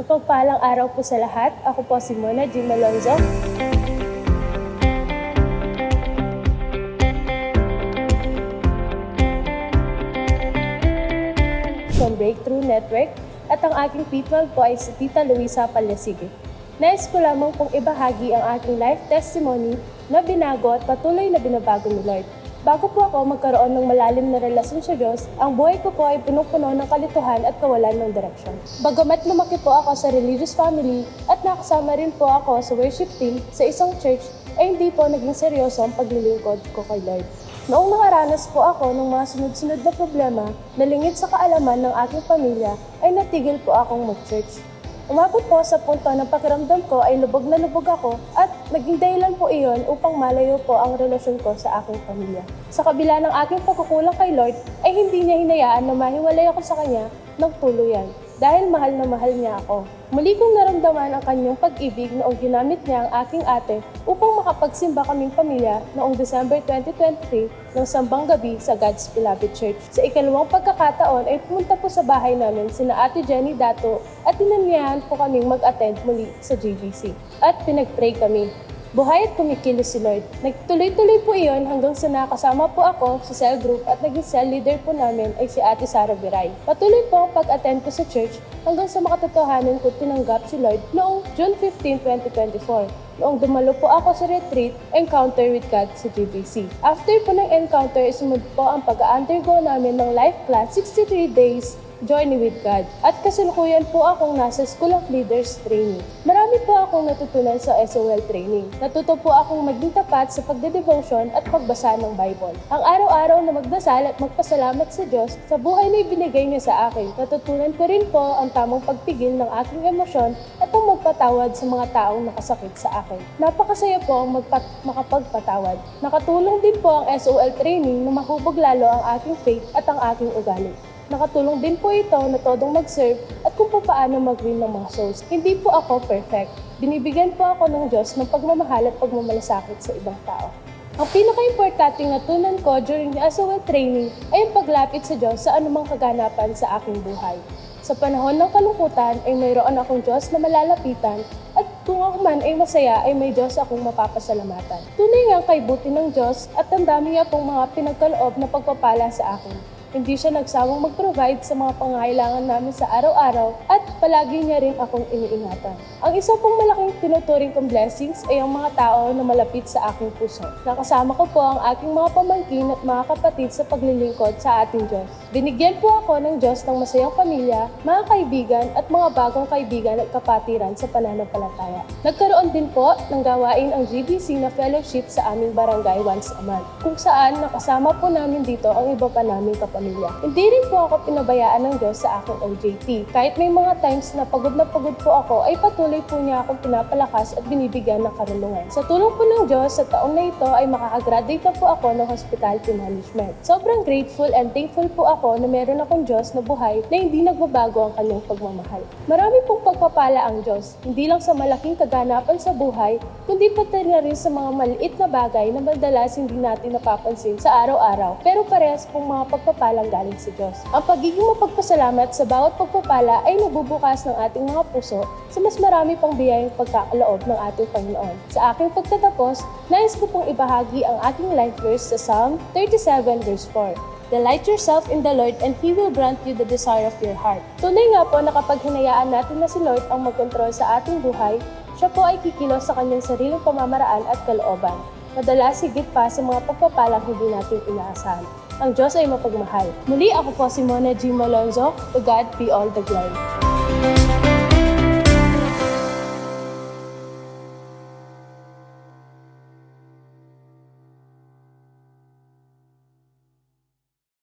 Mapagpalang araw po sa lahat. Ako po si Mona G. Malonzo. From Breakthrough Network at ang aking P12 po ay si Tita Luisa Palasige. Nais ko lamang pong ibahagi ang aking life testimony na binago at patuloy na binabago ni Lord. Bago po ako magkaroon ng malalim na relasyon sa Diyos, ang buhay ko po ay punong-puno ng kalituhan at kawalan ng direksyon. Bagamat lumaki po ako sa religious family at nakasama rin po ako sa worship team sa isang church, ay hindi po naging seryoso ang paglilingkod ko kay Lord. Noong nakaranas po ako ng mga sunod-sunod na problema na lingid sa kaalaman ng aking pamilya, ay natigil po akong mag-church. Umabot po sa punto ng pakiramdam ko ay lubog na lubog ako at naging dahilan po iyon upang malayo po ang relasyon ko sa aking pamilya. Sa kabila ng aking pagkukulang kay Lord, ay hindi niya hinayaan na mahiwalay ako sa Kanya ng tuluyan dahil mahal na mahal niya ako. Muli kong naramdaman ang kanyang pag-ibig noong ginamit niya ang aking ate upang makapagsimba kaming pamilya noong December 2023 ng sambang gabi sa God's Beloved Church. Sa ikalawang pagkakataon ay pumunta po sa bahay namin sina Ate Jenny Dato at tinanyahan po kaming mag-attend muli sa GBC. At pinag-pray kami. Buhay at kumikilos si Lord. Nagtuloy-tuloy po iyon hanggang sa nakasama po ako sa cell group at naging cell leader po namin ay si Ate Sara Viray. Patuloy po ang pag-attend ko sa church hanggang sa makatotohanan ko tinanggap si Lord noong June 15, 2024. Noong dumalo po ako sa retreat, Encounter with God sa GBC. After po ng encounter, sumunod po ang pag-undergo namin ng life class 63 days Journey with God. At kasalukuyan po akong nasa School of Leaders Training. Marami po akong natutunan sa SOL training. Natuto po akong maging tapat sa pagde-devotion at pagbasa ng Bible. Ang araw-araw na magdasal at magpasalamat sa Diyos sa buhay na ibinigay niya sa akin. Natutunan ko rin po ang tamang pagpigil ng aking emosyon at ang magpatawad sa mga taong nakasakit sa akin. Napakasaya po ang makapagpatawad. Nakatulong din po ang SOL training na mahubog lalo ang aking faith at ang aking ugali. Nakatulong din po ito na todong mag-serve at kung paano mag-win ng mga souls. Hindi po ako perfect. Binibigyan po ako ng Diyos ng pagmamahal at pagmamalasakit sa ibang tao. Ang pinaka-importanting natunan ko during the SOL training ay ang paglapit sa Diyos sa anumang kaganapan sa aking buhay. Sa panahon ng kalungkutan ay mayroon akong Diyos na malalapitan at kung ako man ay masaya ay may Diyos akong mapapasalamatan. Tunay nga kay buti ng Diyos at ang dami niya pong mga pinagkaloob na pagpapala sa akin. Hindi siya nagsawang mag-provide sa mga pangangailangan namin sa araw-araw at palagi niya rin akong iniingatan. Ang isa pong malaking tinuturing kong blessings ay ang mga tao na malapit sa aking puso. Nakasama ko po ang aking mga pamangkin at mga kapatid sa paglilingkod sa ating Diyos. Binigyan po ako ng Diyos ng masayang pamilya, mga kaibigan at mga bagong kaibigan at kapatiran sa pananampalataya. Nagkaroon din po ng gawain ang GBC na fellowship sa aming barangay once a month, kung saan nakasama po namin dito ang iba pa naming kapamilya. Hindi rin po ako pinabayaan ng Diyos sa aking OJT. Kahit may mga times na pagod po ako, ay patuloy po niya akong pinapalakas at binibigyan ng karunungan. Sa tulong po ng Diyos, sa taon na ito ay makakagraduate na po ako ng hospitality management. Sobrang grateful and thankful po ako na meron akong Diyos na buhay na hindi nagbabago ang kanyang pagmamahal. Marami pong pagpapala ang Diyos, hindi lang sa malaking kaganapan sa buhay, kundi pati na rin sa mga maliit na bagay na madalas hindi natin napapansin sa araw-araw, pero parehas pong mga pagpapalang galing sa Diyos. Ang pagiging mapagpasalamat sa bawat pagpapala ay nabubukas ng ating mga puso sa mas marami pang biyayang pagkakaloob ng ating Panginoon. Sa aking pagtatapos, nais ko pong ibahagi ang aking life verse sa Psalm 37 verse 4. Delight yourself in the Lord and He will grant you the desire of your heart. Tunay nga po na kapag hinayaan natin na si Lord ang magkontrol sa ating buhay, siya po ay kikilos sa kanyang sariling pamamaraan at kalooban. Madalas higit pa sa mga pagpapalang hindi natin inaasahan. Ang Diyos ay mapagmahal. Muli ako po si Mona G. Malonzo. To God be all the glory.